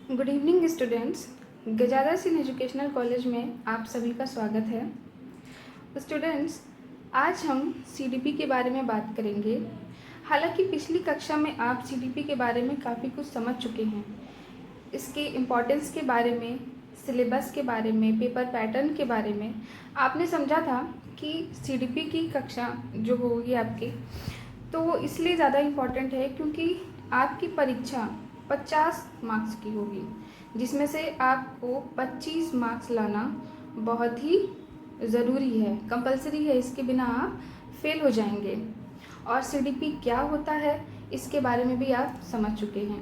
Good evening students. गजारा Singh educational college में आप सभी का स्वागत है। स्टूडेंट्स, आज हम सीडीपी के बारे में बात करेंगे। हालांकि पिछली कक्षा में आप सीडीपी के बारे में काफ़ी कुछ समझ चुके हैं। इसके इम्पोर्टेंस के बारे में, सिलेबस के बारे में, पेपर पैटर्न के बारे में आपने समझा था कि सीडीपी की कक्षा जो होगी आपकी, तो वो इसलिए ज़्यादा इम्पॉर्टेंट है क्योंकि आपकी परीक्षा 50 मार्क्स की होगी, जिसमें से आपको 25 मार्क्स लाना बहुत ही ज़रूरी है, कंपलसरी है। इसके बिना आप फेल हो जाएंगे। और सीडीपी क्या होता है इसके बारे में भी आप समझ चुके हैं।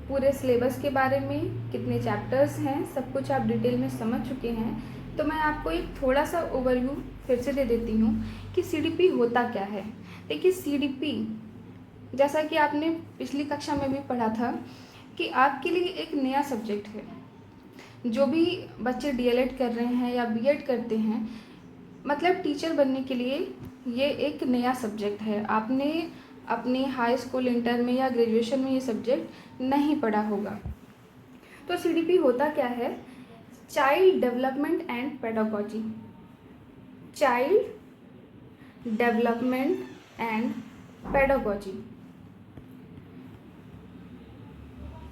पूरे सिलेबस के बारे में, कितने चैप्टर्स हैं, सब कुछ आप डिटेल में समझ चुके हैं। तो मैं आपको एक थोड़ा सा ओवरव्यू फिर से दे देती हूँ कि सीडीपी होता क्या है। देखिए, सीडीपी जैसा कि आपने पिछली कक्षा में भी पढ़ा था कि आपके लिए एक नया सब्जेक्ट है। जो भी बच्चे डीएलएड कर रहे हैं या बीएड करते हैं, मतलब टीचर बनने के लिए ये एक नया सब्जेक्ट है। आपने अपने हाई स्कूल, इंटर में या ग्रेजुएशन में ये सब्जेक्ट नहीं पढ़ा होगा। तो सीडीपी होता क्या है? Child development and pedagogy. Child development and pedagogy.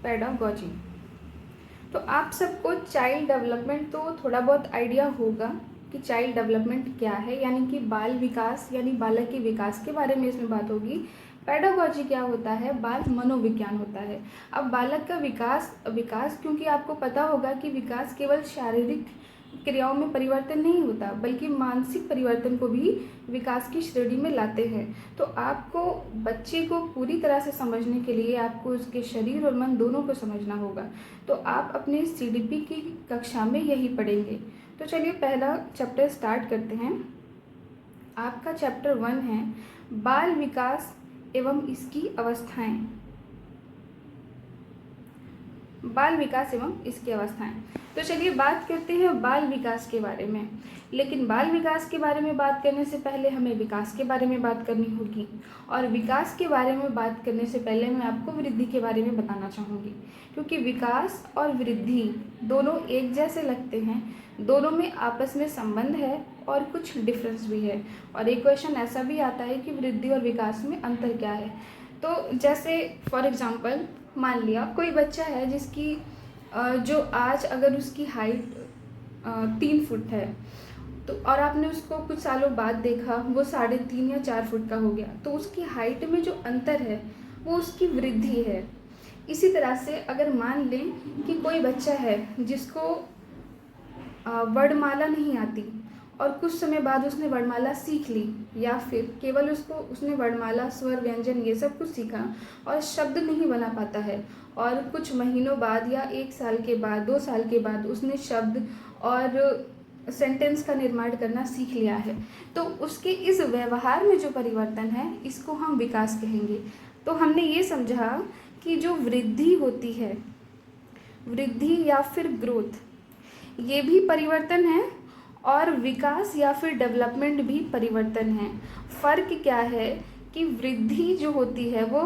Pedagogy. तो आप सबको चाइल्ड डेवलपमेंट तो थोड़ा बहुत आइडिया होगा कि चाइल्ड डेवलपमेंट क्या है, यानी कि बाल विकास, यानी बालक के विकास के बारे में इसमें बात होगी। पेडागोजी क्या होता है? बाल मनोविज्ञान होता है। अब बालक का विकास क्योंकि आपको पता होगा कि विकास केवल शारीरिक क्रियाओं में परिवर्तन नहीं होता, बल्कि मानसिक परिवर्तन को भी विकास की श्रेणी में लाते हैं। तो आपको बच्चे को पूरी तरह से समझने के लिए आपको उसके शरीर और मन दोनों को समझना होगा। तो आप अपने सीडीपी की कक्षा में यही पढ़ेंगे। तो चलिए पहला चैप्टर स्टार्ट करते हैं। आपका चैप्टर 1 है बाल विकास एवं इसकी अवस्थाएं। बाल विकास एवं इसकी अवस्थाएं। तो चलिए बात करते हैं बाल विकास के बारे में। लेकिन बाल विकास के बारे में बात करने से पहले हमें विकास के बारे में बात करनी होगी। और विकास के बारे में बात करने से पहले मैं आपको वृद्धि के बारे में बताना चाहूँगी, क्योंकि विकास और वृद्धि दोनों एक जैसे लगते हैं, दोनों में आपस में संबंध है और कुछ डिफरेंस भी है। और एक क्वेश्चन ऐसा भी आता है कि वृद्धि और विकास में अंतर क्या है। तो जैसे फॉर एग्जांपल मान लिया कोई बच्चा है जिसकी जो आज अगर उसकी हाइट 3 फुट है, तो और आपने उसको कुछ सालों बाद देखा वो 3.5 या 4 फुट का हो गया, तो उसकी हाइट में जो अंतर है वो उसकी वृद्धि है। इसी तरह से अगर मान लें कि कोई बच्चा है जिसको वर्णमाला नहीं आती और कुछ समय बाद उसने वर्णमाला सीख ली, या फिर केवल उसने वर्णमाला, स्वर, व्यंजन ये सब कुछ सीखा और शब्द नहीं बना पाता है, और कुछ महीनों बाद या 1 साल के बाद, 2 साल के बाद उसने शब्द और सेंटेंस का निर्माण करना सीख लिया है, तो उसके इस व्यवहार में जो परिवर्तन है इसको हम विकास कहेंगे। तो हमने ये समझा कि जो वृद्धि होती है, वृद्धि या फिर ग्रोथ, ये भी परिवर्तन है और विकास या फिर डेवलपमेंट भी परिवर्तन है। फ़र्क क्या है कि वृद्धि जो होती है वो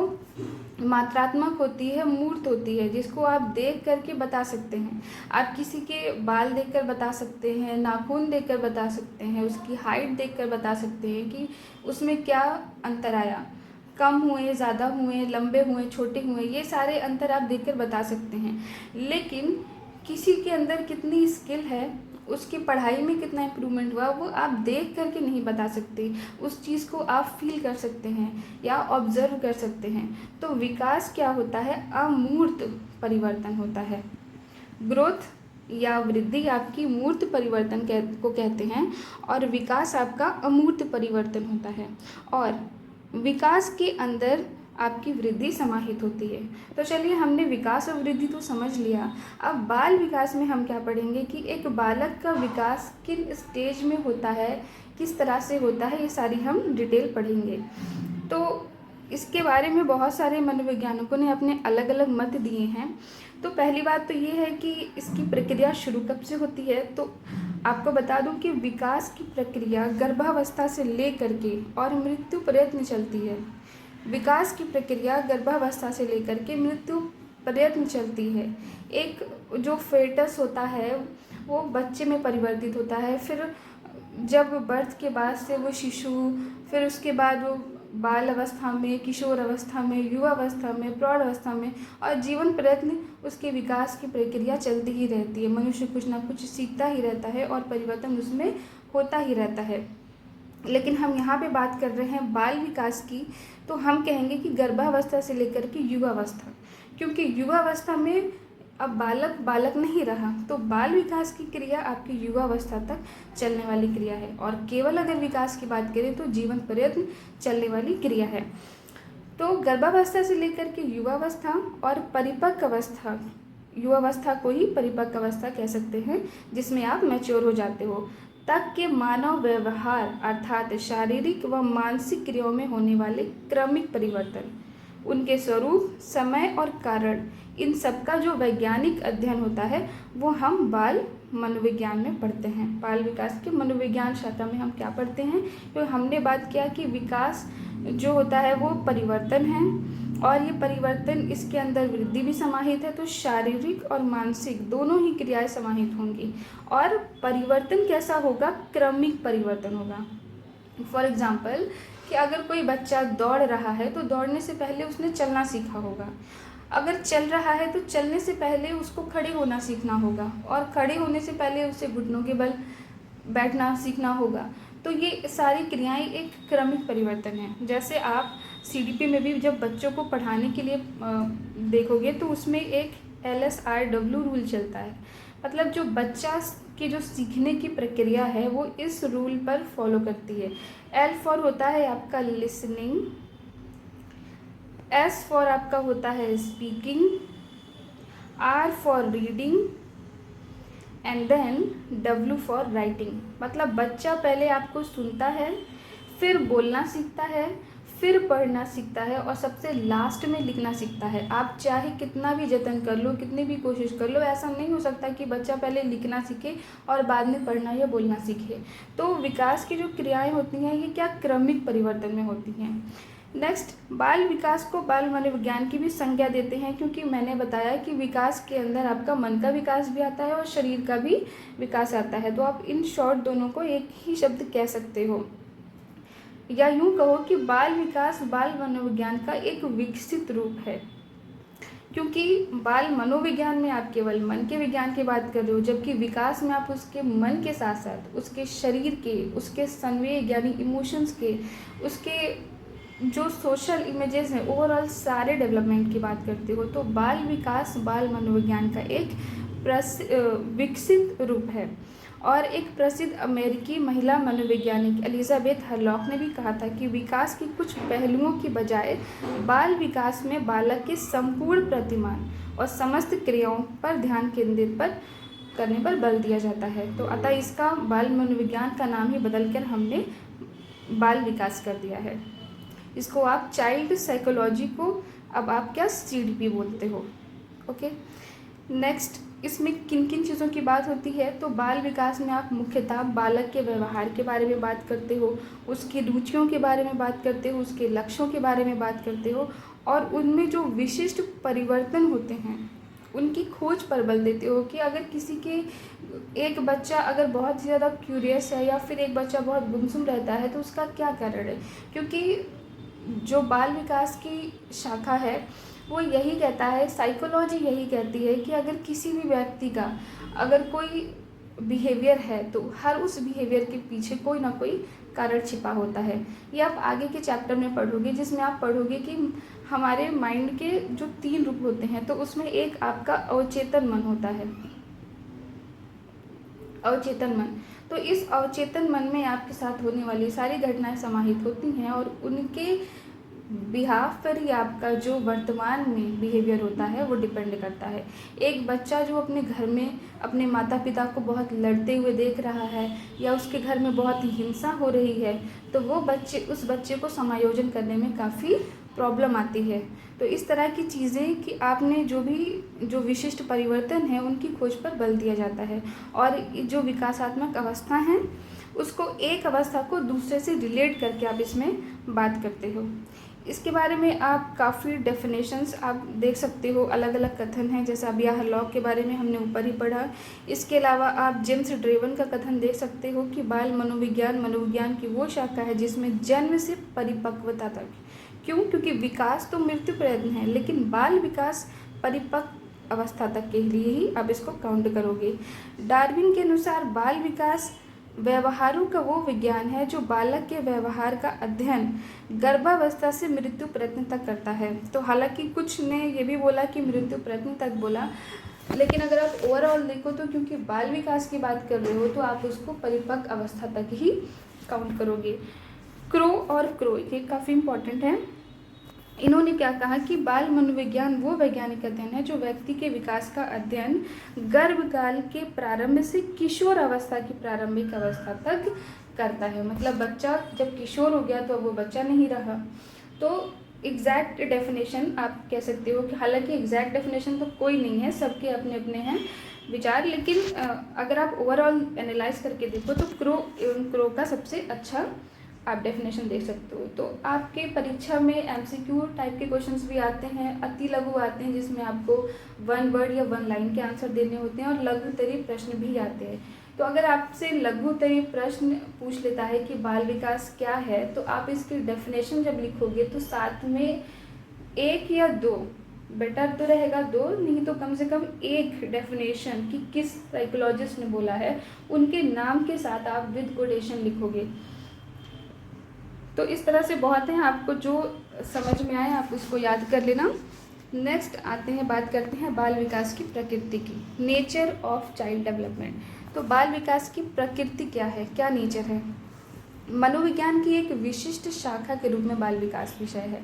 मात्रात्मक होती है, मूर्त होती है, जिसको आप देख करके बता सकते हैं। आप किसी के बाल देखकर बता सकते हैं, नाखून देखकर बता सकते हैं, उसकी हाइट देखकर बता सकते हैं कि उसमें क्या अंतर आया, कम हुए, ज़्यादा हुए, लंबे हुए, छोटे हुए, ये सारे अंतर आप देखकर बता सकते हैं। लेकिन किसी के अंदर कितनी स्किल है, उसकी पढ़ाई में कितना इम्प्रूवमेंट हुआ, वो आप देख करके नहीं बता सकते। उस चीज़ को आप फील कर सकते हैं या ऑब्जर्व कर सकते हैं। तो विकास क्या होता है? अमूर्त परिवर्तन होता है। ग्रोथ या वृद्धि आपकी मूर्त परिवर्तन को कहते हैं और विकास आपका अमूर्त परिवर्तन होता है। और विकास के अंदर आपकी वृद्धि समाहित होती है। तो चलिए हमने विकास और वृद्धि तो समझ लिया। अब बाल विकास में हम क्या पढ़ेंगे कि एक बालक का विकास किन स्टेज में होता है, किस तरह से होता है, ये सारी हम डिटेल पढ़ेंगे। तो इसके बारे में बहुत सारे मनोवैज्ञानिकों ने अपने अलग अलग मत दिए हैं। तो पहली बात तो ये है कि इसकी प्रक्रिया शुरू कब से होती है। तो आपको बता दूं कि विकास की प्रक्रिया गर्भावस्था से लेकर के और मृत्यु पर्यंत चलती है। विकास की प्रक्रिया गर्भावस्था से लेकर के मृत्यु प्रयत्न चलती है। एक जो फेटस होता है वो बच्चे में परिवर्तित होता है, फिर जब बर्थ के बाद से वो शिशु, फिर उसके बाद वो बाल अवस्था में, किशोर अवस्था में, युवा अवस्था में, प्रौढ़ अवस्था में, और जीवन प्रयत्न उसके विकास की प्रक्रिया चलती ही रहती है। मनुष्य कुछ ना कुछ सीखता ही रहता है और परिवर्तन उसमें होता ही रहता है। लेकिन हम यहाँ पे बात कर रहे हैं बाल विकास की, तो हम कहेंगे कि गर्भावस्था से लेकर के युवावस्था, क्योंकि युवावस्था में अब बालक बालक नहीं रहा, तो बाल विकास की क्रिया आपकी युवावस्था तक चलने वाली क्रिया है। और केवल अगर विकास की बात करें तो जीवन पर्यंत चलने वाली क्रिया है। तो गर्भावस्था से लेकर के युवावस्था और परिपक्व अवस्था, युवावस्था को ही परिपक्व अवस्था कह सकते हैं, जिसमें आप मैच्योर हो जाते हो, तक के मानव व्यवहार अर्थात शारीरिक व मानसिक क्रियाओं में होने वाले क्रमिक परिवर्तन, उनके स्वरूप, समय और कारण, इन सब का जो वैज्ञानिक अध्ययन होता है वो हम बाल मनोविज्ञान में पढ़ते हैं। बाल विकास के मनोविज्ञान शाखा में हम क्या पढ़ते हैं? तो हमने बात किया कि विकास जो होता है वो परिवर्तन है, और ये परिवर्तन, इसके अंदर वृद्धि भी समाहित है, तो शारीरिक और मानसिक दोनों ही क्रियाएं समाहित होंगी। और परिवर्तन कैसा होगा? क्रमिक परिवर्तन होगा। फॉर एग्जाम्पल कि अगर कोई बच्चा दौड़ रहा है तो दौड़ने से पहले उसने चलना सीखा होगा, अगर चल रहा है तो चलने से पहले उसको खड़े होना सीखना होगा, और खड़े होने से पहले उसे घुटनों के बल बैठना सीखना होगा। तो ये सारी क्रियाएं एक क्रमिक परिवर्तन है। जैसे आप CDP में भी जब बच्चों को पढ़ाने के लिए देखोगे तो उसमें एक LSRW रूल चलता है, मतलब जो बच्चा की जो सीखने की प्रक्रिया है वो इस रूल पर फॉलो करती है। L फॉर होता है आपका लिसनिंग, S फॉर आपका होता है speaking, R for reading and then W for writing. मतलब बच्चा पहले आपको सुनता है, फिर बोलना सीखता है, फिर पढ़ना सीखता है, और सबसे लास्ट में लिखना सीखता है। आप चाहे कितना भी जतन कर लो, कितनी भी कोशिश कर लो, ऐसा नहीं हो सकता कि बच्चा पहले लिखना सीखे और बाद में पढ़ना या बोलना सीखे। तो विकास की जो क्रियाएं होती हैं ये क्या क्रमिक परिवर्तन में होती हैं। नेक्स्ट, बाल विकास को बाल मनोविज्ञान की भी संज्ञा देते हैं, क्योंकि मैंने बताया कि विकास के अंदर आपका मन का विकास भी आता है और शरीर का भी विकास आता है। तो आप इन शॉर्ट दोनों को एक ही शब्द कह सकते हो, या यूँ कहो कि बाल विकास बाल मनोविज्ञान का एक विकसित रूप है। क्योंकि बाल मनोविज्ञान में आप केवल मन के विज्ञान की बात कर रहे हो, जबकि विकास में आप उसके मन के साथ साथ उसके शरीर के, उसके संवेग यानी इमोशंस के, उसके जो सोशल इमेजेस हैं, ओवरऑल सारे डेवलपमेंट की बात करते हो। तो बाल विकास बाल मनोविज्ञान का एक विकसित रूप है। और एक प्रसिद्ध अमेरिकी महिला मनोवैज्ञानिक एलिजाबेथ हरलॉक ने भी कहा था कि विकास की कुछ पहलुओं की बजाय बाल विकास में बालक के संपूर्ण प्रतिमान और समस्त क्रियाओं पर ध्यान केंद्रित करने पर बल दिया जाता है। तो अतः इसका बाल मनोविज्ञान का नाम ही बदलकर हमने बाल विकास कर दिया है। इसको आप चाइल्ड साइकोलॉजी को अब आप क्या CDP बोलते हो। ओके, नेक्स्ट, इसमें किन किन चीज़ों की बात होती है? तो बाल विकास में आप मुख्यतः बालक के व्यवहार के बारे में बात करते हो, उसकी रुचियों के बारे में बात करते हो, उसके लक्ष्यों के बारे में बात करते हो, और उनमें जो विशिष्ट परिवर्तन होते हैं उनकी खोज पर बल देते हो कि अगर किसी के एक बच्चा अगर बहुत ज़्यादा क्यूरियस है या फिर एक बच्चा बहुत गुमसुम रहता है तो उसका क्या कारण है। क्योंकि जो बाल विकास की शाखा है वो यही कहता है, साइकोलॉजी यही कहती है कि अगर किसी भी व्यक्ति का अगर कोई बिहेवियर है तो हर उस बिहेवियर के पीछे कोई ना कोई कारण छिपा होता है। ये आप आगे के चैप्टर में पढ़ोगे, जिसमें आप पढ़ोगे कि हमारे माइंड के जो 3 रूप होते हैं, तो उसमें एक आपका अवचेतन मन होता है, अवचेतन मन। तो इस अवचेतन मन में आपके साथ होने वाली सारी घटनाएं समाहित होती हैं, और उनके बिहाफ पर ही आपका जो वर्तमान में बिहेवियर होता है वो डिपेंड करता है। एक बच्चा जो अपने घर में अपने माता पिता को बहुत लड़ते हुए देख रहा है, या उसके घर में बहुत हिंसा हो रही है, तो वो उस बच्चे को समायोजन करने में काफ़ी प्रॉब्लम आती है। तो इस तरह की चीज़ें कि आपने जो विशिष्ट परिवर्तन है उनकी खोज पर बल दिया जाता है। और जो विकासात्मक अवस्था है उसको एक अवस्था को दूसरे से रिलेट करके आप इसमें बात करते हो। इसके बारे में आप काफ़ी डेफिनेशंस आप देख सकते हो, अलग अलग कथन हैं, जैसे अब यह लॉ के बारे में हमने ऊपर ही पढ़ा। इसके अलावा आप जेम्स ड्रेवन का कथन देख सकते हो कि बाल मनोविज्ञान मनोविज्ञान की वो शाखा है जिसमें जन्म से परिपक्वता तक। क्यों? क्योंकि विकास तो मृत्यु प्रयत्न है, लेकिन बाल विकास परिपक्व अवस्था तक के लिए ही आप इसको काउंट करोगे। डार्विन के अनुसार बाल विकास व्यवहारों का वो विज्ञान है जो बालक के व्यवहार का अध्ययन गर्भावस्था से मृत्यु प्रयत्न तक करता है। तो हालांकि कुछ ने ये भी बोला कि मृत्यु प्रयत्न तक बोला, लेकिन अगर आप ओवरऑल देखो तो क्योंकि बाल विकास की बात कर रहे हो तो आप उसको परिपक्व अवस्था तक ही काउंट करोगे। क्रो और क्रो ये काफ़ी इंपॉर्टेंट है। इन्होंने क्या कहा कि बाल मनोविज्ञान वो वैज्ञानिक अध्ययन है जो व्यक्ति के विकास का अध्ययन गर्भकाल के प्रारंभ से किशोर अवस्था की प्रारंभिक अवस्था तक करता है। मतलब बच्चा जब किशोर हो गया तो अब वो बच्चा नहीं रहा। तो एग्जैक्ट डेफिनेशन आप कह सकते हो कि हालांकि एग्जैक्ट डेफिनेशन तो कोई नहीं है, सबके अपने अपने हैं विचार, लेकिन अगर आप ओवरऑल एनालाइज करके देखो तो क्रो एवं क्रो का सबसे अच्छा आप डेफिनेशन देख सकते हो। तो आपके परीक्षा में एमसीक्यू टाइप के क्वेश्चंस भी आते हैं, अति लघु आते हैं जिसमें आपको 1 वर्ड या 1 लाइन के आंसर देने होते हैं, और लघुतरी प्रश्न भी आते हैं। तो अगर आपसे लघुतरी प्रश्न पूछ लेता है कि बाल विकास क्या है, तो आप इसकी डेफिनेशन जब लिखोगे तो साथ में 1 या 2, बेटर तो रहेगा 2, नहीं तो कम से कम 1 डेफिनेशन कि किस साइकोलॉजिस्ट ने बोला है उनके नाम के साथ आप विद कोटेशन लिखोगे। तो इस तरह से बहुत हैं, आपको जो समझ में आए आप उसको याद कर लेना। नेक्स्ट आते हैं, बात करते हैं बाल विकास की प्रकृति की, नेचर ऑफ चाइल्ड डेवलपमेंट। तो बाल विकास की प्रकृति क्या है, क्या नेचर है? मनोविज्ञान की एक विशिष्ट शाखा के रूप में बाल विकास विषय है।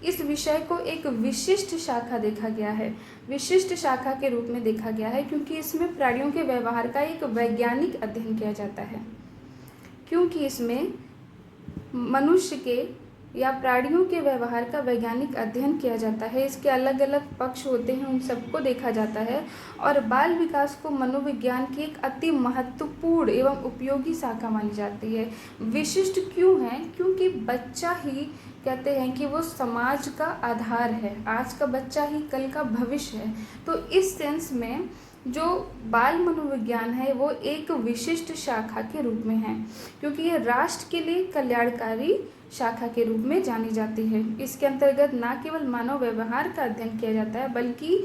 इस विषय को एक विशिष्ट शाखा देखा गया है, विशिष्ट शाखा के रूप में देखा गया है क्योंकि इसमें प्राणियों के व्यवहार का एक वैज्ञानिक अध्ययन किया जाता है। क्योंकि इसमें मनुष्य के या प्राणियों के व्यवहार का वैज्ञानिक अध्ययन किया जाता है, इसके अलग अलग पक्ष होते हैं, उन सबको देखा जाता है। और बाल विकास को मनोविज्ञान की एक अति महत्वपूर्ण एवं उपयोगी शाखा मानी जाती है। विशिष्ट क्यों है? क्योंकि बच्चा ही कहते हैं कि वो समाज का आधार है, आज का बच्चा ही कल का भविष्य है। तो इस सेंस में जो बाल मनोविज्ञान है वो एक विशिष्ट शाखा के रूप में है, क्योंकि ये राष्ट्र के लिए कल्याणकारी शाखा के रूप में जानी जाती है। इसके अंतर्गत न केवल मानव व्यवहार का अध्ययन किया जाता है, बल्कि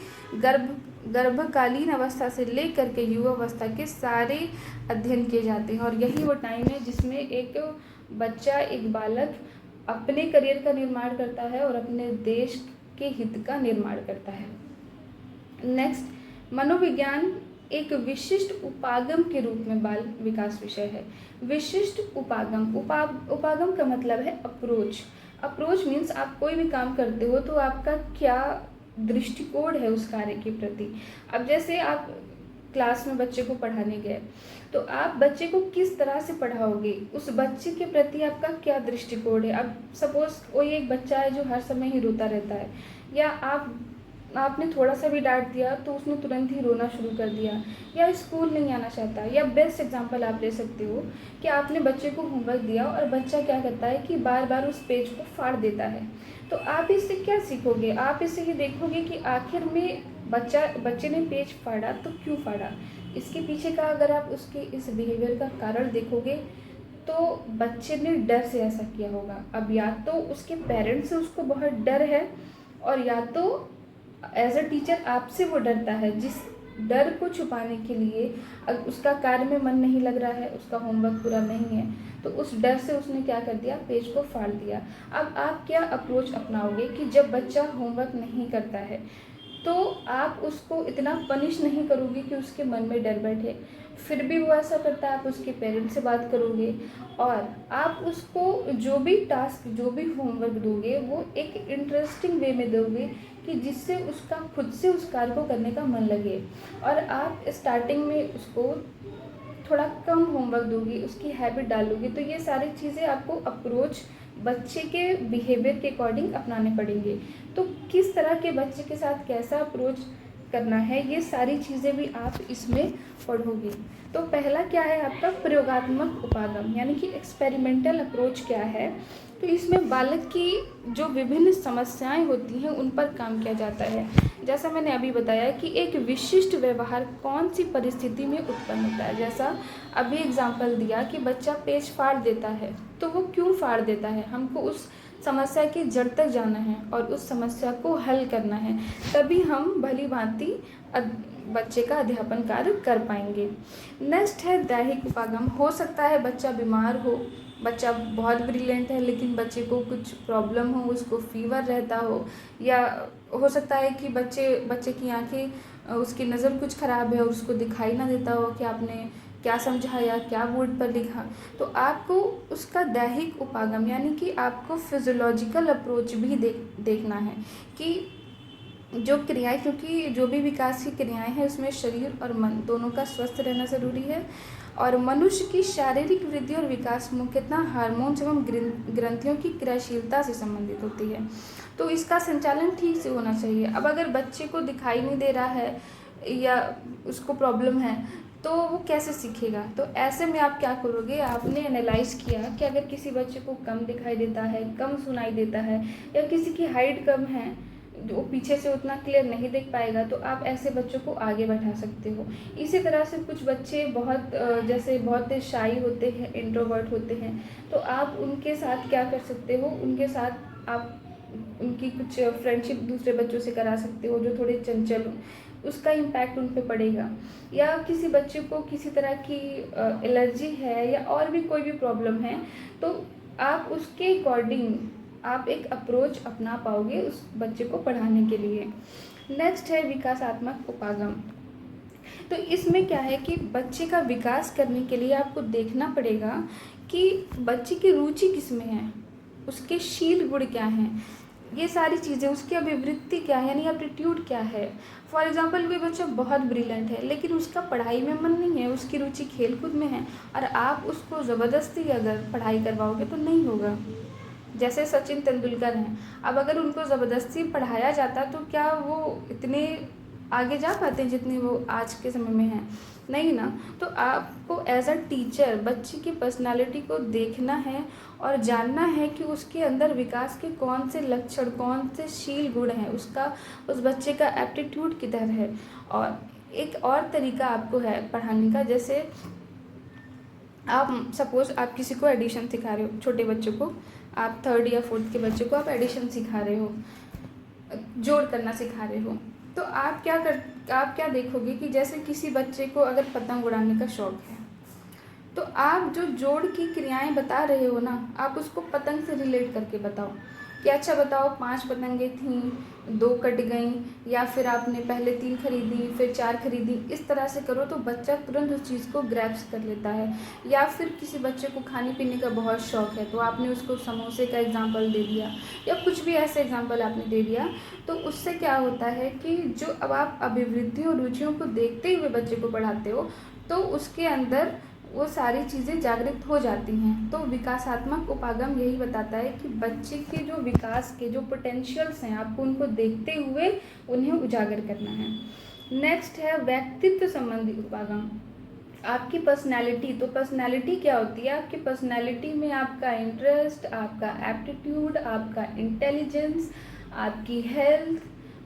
गर्भकालीन अवस्था से लेकर के युवावस्था के सारे अध्ययन किए जाते हैं। और यही वो टाइम है जिसमें एक बच्चा, एक बालक अपने करियर का निर्माण करता है और अपने देश के हित का निर्माण करता है। नेक्स्ट, मनोविज्ञान एक विशिष्ट उपागम के रूप में बाल विकास विषय है। विशिष्ट उपागम, उपागम का मतलब है अप्रोच। अप्रोच मीन्स आप कोई भी काम करते हो तो आपका क्या दृष्टिकोण है उस कार्य के प्रति। अब जैसे आप क्लास में बच्चे को पढ़ाने गए तो आप बच्चे को किस तरह से पढ़ाओगे, उस बच्चे के प्रति आपका क्या दृष्टिकोण है। अब सपोज कोई एक बच्चा है जो हर समय ही रोता रहता है, या आपने थोड़ा सा भी डांट दिया तो उसने तुरंत ही रोना शुरू कर दिया, या स्कूल नहीं आना चाहता। या बेस्ट एग्जांपल आप ले सकते हो कि आपने बच्चे को होमवर्क दिया और बच्चा क्या करता है कि बार बार उस पेज को फाड़ देता है। तो आप इससे क्या सीखोगे? आप इससे ये देखोगे कि आखिर में बच्चे ने पेज फाड़ा तो क्यों फाड़ा, इसके पीछे का अगर आप उसके इस बिहेवियर का कारण देखोगे तो बच्चे ने डर से ऐसा किया होगा। अब या तो उसके पेरेंट्स से उसको बहुत डर है, और या तो एज अ टीचर आपसे वो डरता है, जिस डर को छुपाने के लिए अगर उसका कार्य में मन नहीं लग रहा है, उसका होमवर्क पूरा नहीं है, तो उस डर से उसने क्या कर दिया, पेज को फाड़ दिया। अब आप क्या अप्रोच अपनाओगे कि जब बच्चा होमवर्क नहीं करता है तो आप उसको इतना पनिश नहीं करोगे कि उसके मन में डर बैठे, फिर भी वो ऐसा करता है, आप उसके पेरेंट्स से बात करोगे और आप उसको जो भी टास्क, जो भी होमवर्क दोगे वो एक इंटरेस्टिंग वे में दोगे कि जिससे उसका खुद से उस कार्य को करने का मन लगे। और आप स्टार्टिंग में उसको थोड़ा कम होमवर्क दोगे, उसकी हैबिट डालोगे, तो ये सारी चीज़ें आपको अप्रोच बच्चे के बिहेवियर के अकॉर्डिंग अपनाने पड़ेंगे। तो किस तरह के बच्चे के साथ कैसा अप्रोच करना है, ये सारी चीज़ें भी आप इसमें पढ़ोगे। तो पहला क्या है आपका प्रयोगात्मक उपागम, यानी कि एक्सपेरिमेंटल अप्रोच क्या है तो इसमें बालक की जो विभिन्न समस्याएं होती हैं उन पर काम किया जाता है। जैसा मैंने अभी बताया कि एक विशिष्ट व्यवहार कौन सी परिस्थिति में उत्पन्न होता है। जैसा अभी एग्जाम्पल दिया कि बच्चा पेज फाड़ देता है, तो वो क्यों फाड़ देता है, हमको उस समस्या की जड़ तक जाना है और उस समस्या को हल करना है, तभी हम भली भांति बच्चे का अध्यापन कार्य कर पाएंगे। नेक्स्ट है दैहिक उपागम। हो सकता है बच्चा बीमार हो, बच्चा बहुत ब्रिलियंट है लेकिन बच्चे को कुछ प्रॉब्लम हो, उसको फीवर रहता हो, या हो सकता है कि बच्चे की आंखें, उसकी नज़र कुछ ख़राब है और उसको दिखाई ना देता हो कि आपने क्या समझा या क्या बोर्ड पर लिखा। तो आपको उसका दैहिक उपागम यानी कि आपको फिजियोलॉजिकल अप्रोच भी देखना है कि जो क्रियाएं, क्योंकि जो भी विकास की क्रियाएं हैं उसमें शरीर और मन दोनों का स्वस्थ रहना ज़रूरी है। और मनुष्य की शारीरिक वृद्धि और विकास मुख्यतः हार्मोन्स एवं ग्रंथियों की क्रियाशीलता से संबंधित होती है, तो इसका संचालन ठीक से होना चाहिए। अब अगर बच्चे को दिखाई नहीं दे रहा है या उसको प्रॉब्लम है तो वो कैसे सीखेगा। तो ऐसे में आप क्या करोगे, आपने एनालाइज किया कि अगर किसी बच्चे को कम दिखाई देता है, कम सुनाई देता है, या किसी की हाइट कम है, जो पीछे से उतना क्लियर नहीं देख पाएगा, तो आप ऐसे बच्चों को आगे बैठा सकते हो। इसी तरह से कुछ बच्चे जैसे बहुत शाई होते हैं, इंट्रोवर्ट होते हैं, तो आप उनके साथ क्या कर सकते हो, उनके साथ आप उनकी कुछ फ्रेंडशिप दूसरे बच्चों से करा सकते हो जो थोड़े चंचल हों, उसका इम्पैक्ट उन पे पड़ेगा। या किसी बच्चे को किसी तरह की एलर्जी है या और भी कोई भी प्रॉब्लम है, तो आप उसके अकॉर्डिंग आप एक अप्रोच अपना पाओगे उस बच्चे को पढ़ाने के लिए। नेक्स्ट है विकासात्मक उपागम। तो इसमें क्या है कि बच्चे का विकास करने के लिए आपको देखना पड़ेगा कि बच्चे की रुचि किस में है, उसके शील गुण क्या हैं, ये सारी चीज़ें, उसकी अभिवृत्ति क्या है यानी एप्टीट्यूड क्या है। फॉर एग्जांपल कोई बच्चा बहुत ब्रिलियंट है लेकिन उसका पढ़ाई में मन नहीं है, उसकी रुचि खेल कूद में है, और आप उसको ज़बरदस्ती अगर पढ़ाई करवाओगे तो नहीं होगा। जैसे सचिन तेंदुलकर हैं, अब अगर उनको ज़बरदस्ती पढ़ाया जाता तो क्या वो इतने आगे जा पाते हैं जितने वो आज के समय में हैं, नहीं ना। तो आपको एज अ टीचर बच्चे की पर्सनालिटी को देखना है और जानना है कि उसके अंदर विकास के कौन से लक्षण, कौन से शील गुण हैं, उस बच्चे का एप्टीट्यूड किधर है। और एक और तरीका आपको है पढ़ाने का, जैसे आप सपोज़ आप किसी को एडिशन सिखा रहे हो, छोटे बच्चों को, आप 3rd या 4th के बच्चे को आप एडिशन सिखा रहे हो, जोड़ करना सिखा रहे हो, तो आप क्या देखोगे कि जैसे किसी बच्चे को अगर पतंग उड़ाने का शौक़ है, तो आप जो जोड़ की क्रियाएं बता रहे हो ना, आप उसको पतंग से रिलेट करके बताओ कि अच्छा बताओ 5 पतंगें थीं, 2 कट गईं, या फिर आपने पहले 3 खरीदी फिर 4 खरीदी, इस तरह से करो तो बच्चा तुरंत उस चीज़ को ग्रैप्स कर लेता है। या फिर किसी बच्चे को खाने पीने का बहुत शौक़ है, तो आपने उसको समोसे का एग्जाम्पल दे दिया या कुछ भी ऐसे एग्जाम्पल आपने दे दिया, तो उससे क्या होता है कि जो अब आप अभिवृद्धि और रुचियों को देखते हुए बच्चे को पढ़ाते हो, तो उसके अंदर वो सारी चीज़ें जागृत हो जाती हैं। तो विकासात्मक उपागम यही बताता है कि बच्चे के जो विकास के जो पोटेंशियल्स हैं, आपको उनको देखते हुए उन्हें उजागर करना है। नेक्स्ट है व्यक्तित्व संबंधी उपागम। आपकी पर्सनैलिटी, तो पर्सनैलिटी क्या होती है, आपकी पर्सनैलिटी में आपका इंटरेस्ट, आपका एप्टीट्यूड, आपका इंटेलिजेंस, आपकी हेल्थ,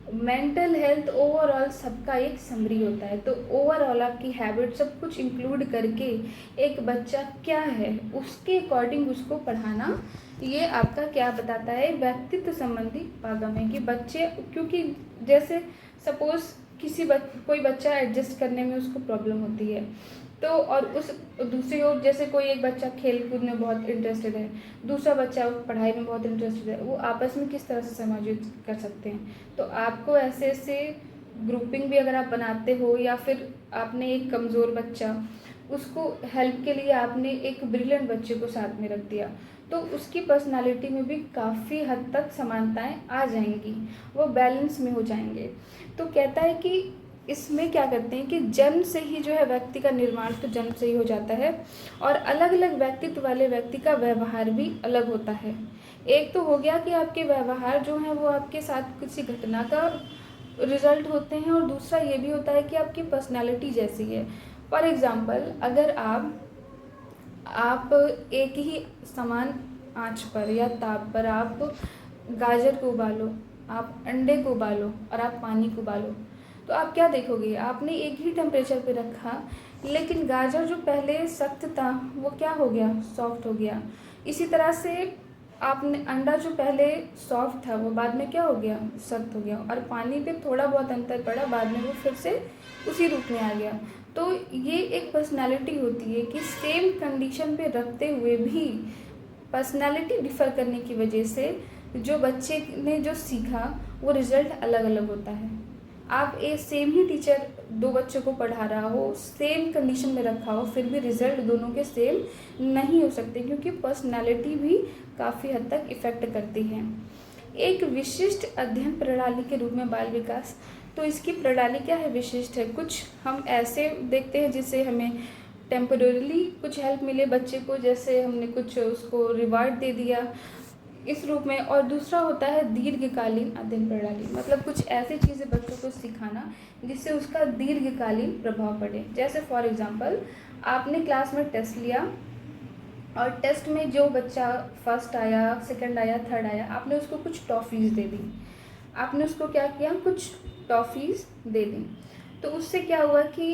मेंटल हेल्थ, ओवरऑल सबका एक समरी होता है। तो ओवरऑल आपकी हैबिट सब कुछ इंक्लूड करके एक बच्चा क्या है उसके अकॉर्डिंग उसको पढ़ाना, ये आपका क्या बताता है, व्यक्तित्व संबंधी उपागम है। कि बच्चे, क्योंकि जैसे सपोज़ कोई बच्चा एडजस्ट करने में उसको प्रॉब्लम होती है, तो और उस दूसरी ओर जैसे कोई एक बच्चा खेल कूद में बहुत इंटरेस्टेड है, दूसरा बच्चा पढ़ाई में बहुत इंटरेस्टेड है, वो आपस में किस तरह से समायोजित कर सकते हैं। तो आपको ऐसे ग्रुपिंग भी अगर आप बनाते हो, या फिर आपने एक कमज़ोर बच्चा, उसको हेल्प के लिए आपने एक ब्रिलियंट बच्चे को साथ में रख दिया, तो उसकी पर्सनालिटी में भी काफ़ी हद तक समानताएं आ जाएंगी, वो बैलेंस में हो जाएंगे। तो कहता है कि इसमें क्या करते हैं कि जन्म से ही जो है व्यक्ति का निर्माण तो जन्म से ही हो जाता है, और अलग अलग व्यक्तित्व वाले व्यक्ति का व्यवहार भी अलग होता है। एक तो हो गया कि आपके व्यवहार जो हैं वो आपके साथ किसी घटना का रिजल्ट होते हैं, और दूसरा ये भी होता है कि आपकी पर्सनालिटी जैसी है। फॉर एग्ज़ाम्पल, अगर आप एक ही समान आंच पर या ताप पर आप गाजर को उबालो, आप अंडे को उबालो और आप पानी को उबालो, तो आप क्या देखोगे, आपने एक ही टेम्परेचर पे रखा, लेकिन गाजर जो पहले सख्त था वो क्या हो गया, सॉफ्ट हो गया। इसी तरह से आपने अंडा जो पहले सॉफ्ट था वो बाद में क्या हो गया, सख्त हो गया, और पानी पे थोड़ा बहुत अंतर पड़ा, बाद में वो फिर से उसी रूप में आ गया। तो ये एक पर्सनालिटी होती है कि सेम कंडीशन पे रखते हुए भी पर्सनालिटी डिफ़र करने की वजह से जो बच्चे ने जो सीखा वो रिज़ल्ट अलग अलग होता है। आप एक सेम ही टीचर दो बच्चों को पढ़ा रहा हो, सेम कंडीशन में रखा हो, फिर भी रिज़ल्ट दोनों के सेम नहीं हो सकते, क्योंकि पर्सनालिटी भी काफ़ी हद तक इफ़ेक्ट करती है। एक विशिष्ट अध्ययन प्रणाली के रूप में बाल विकास, तो इसकी प्रणाली क्या है, विशिष्ट है। कुछ हम ऐसे देखते हैं जिससे हमें टेम्परेरीली कुछ हेल्प मिले बच्चे को, जैसे हमने कुछ उसको रिवार्ड दे दिया इस रूप में, और दूसरा होता है दीर्घकालीन अध्ययन प्रणाली, मतलब कुछ ऐसी चीज़ें बच्चों को सिखाना जिससे उसका दीर्घकालीन प्रभाव पड़े। जैसे फॉर एग्जांपल आपने क्लास में टेस्ट लिया और टेस्ट में जो बच्चा फर्स्ट आया, सेकंड आया, थर्ड आया, आपने उसको कुछ टॉफ़ीज़ दे दी, आपने उसको क्या किया, कुछ टॉफ़ीज़ दे दी। तो उससे क्या हुआ कि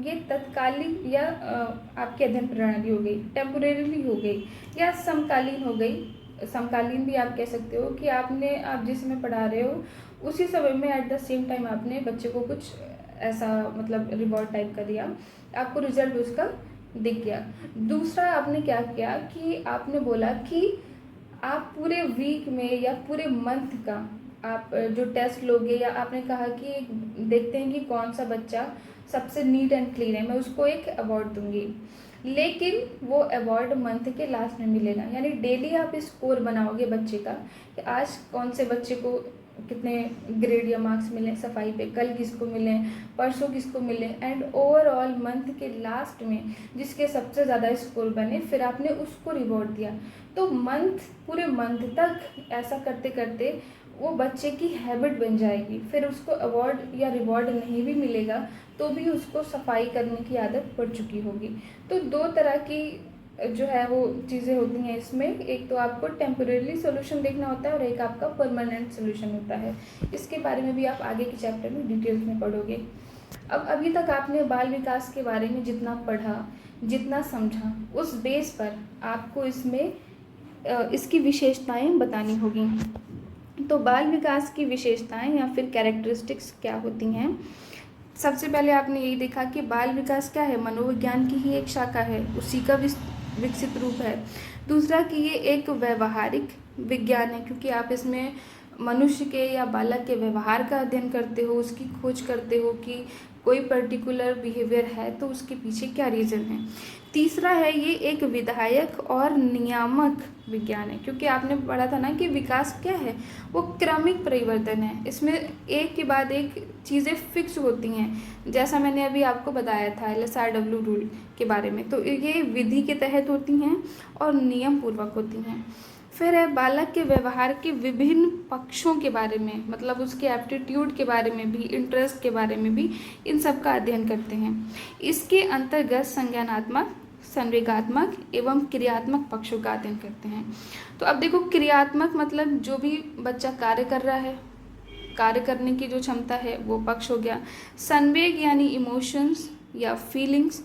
ये तत्कालीन या आपकी अध्ययन प्रणाली हो गई, टेम्पोरेरीली हो गई या समकालीन हो गई। समकालीन भी आप कह सकते हो कि आप जिस समय पढ़ा रहे हो उसी समय में एट द सेम टाइम आपने बच्चे को कुछ ऐसा मतलब रिवॉर्ड टाइप का दिया, आपको रिजल्ट उसका दिख गया। दूसरा आपने क्या किया कि आपने बोला कि आप पूरे वीक में या पूरे मंथ का आप जो टेस्ट लोगे, या आपने कहा कि देखते हैं कि कौन सा बच्चा सबसे नीट एंड क्लीन है, मैं उसको एक अवार्ड दूंगी, लेकिन वो अवार्ड मंथ के लास्ट में मिलेगा। यानी डेली आप स्कोर बनाओगे बच्चे का कि आज कौन से बच्चे को कितने ग्रेड या मार्क्स मिले सफाई पे, कल किसको मिले, परसों किसको मिले, एंड ओवरऑल मंथ के लास्ट में जिसके सबसे ज़्यादा स्कोर बने फिर आपने उसको रिवॉर्ड दिया। तो पूरे मंथ तक ऐसा करते करते वो बच्चे की हैबिट बन जाएगी, फिर उसको अवार्ड या रिवॉर्ड नहीं भी मिलेगा तो भी उसको सफाई करने की आदत पड़ चुकी होगी। तो दो तरह की जो है वो चीज़ें होती हैं इसमें, एक तो आपको टेम्परेरी सोल्यूशन देखना होता है और एक आपका परमानेंट सोल्यूशन होता है। इसके बारे में भी आप आगे के चैप्टर में डिटेल्स में पढ़ोगे। अब अभी तक आपने बाल विकास के बारे में जितना पढ़ा, जितना समझा, उस बेस पर आपको इसमें इसकी विशेषताएं बतानी होगी। तो बाल विकास की विशेषताएं या फिर कैरेक्टरिस्टिक्स क्या होती हैं। सबसे पहले आपने यही देखा कि बाल विकास क्या है, मनोविज्ञान की ही एक शाखा है, उसी का विकसित रूप है। दूसरा कि ये एक व्यवहारिक विज्ञान है, क्योंकि आप इसमें मनुष्य के या बालक के व्यवहार का अध्ययन करते हो, उसकी खोज करते हो कि कोई पर्टिकुलर बिहेवियर है तो उसके पीछे क्या रीज़न है। तीसरा है ये एक विधायक और नियामक विज्ञान है, क्योंकि आपने पढ़ा था ना कि विकास क्या है, वो क्रमिक परिवर्तन है। इसमें एक के बाद एक चीज़ें फिक्स होती हैं, जैसा मैंने अभी आपको बताया था LSRW रूल के बारे में। तो ये विधि के तहत होती हैं और नियम पूर्वक होती हैं। फिर है बालक के व्यवहार के विभिन्न पक्षों के बारे में, मतलब उसके एप्टीट्यूड के बारे में भी, इंटरेस्ट के बारे में भी, इन सब का अध्ययन करते हैं। इसके अंतर्गत संज्ञानात्मक, संवेगात्मक एवं क्रियात्मक पक्षों का अध्ययन करते हैं। तो अब देखो, क्रियात्मक मतलब जो भी बच्चा कार्य कर रहा है, कार्य करने की जो क्षमता है वो पक्ष हो गया। संवेग यानी इमोशंस या फीलिंग्स,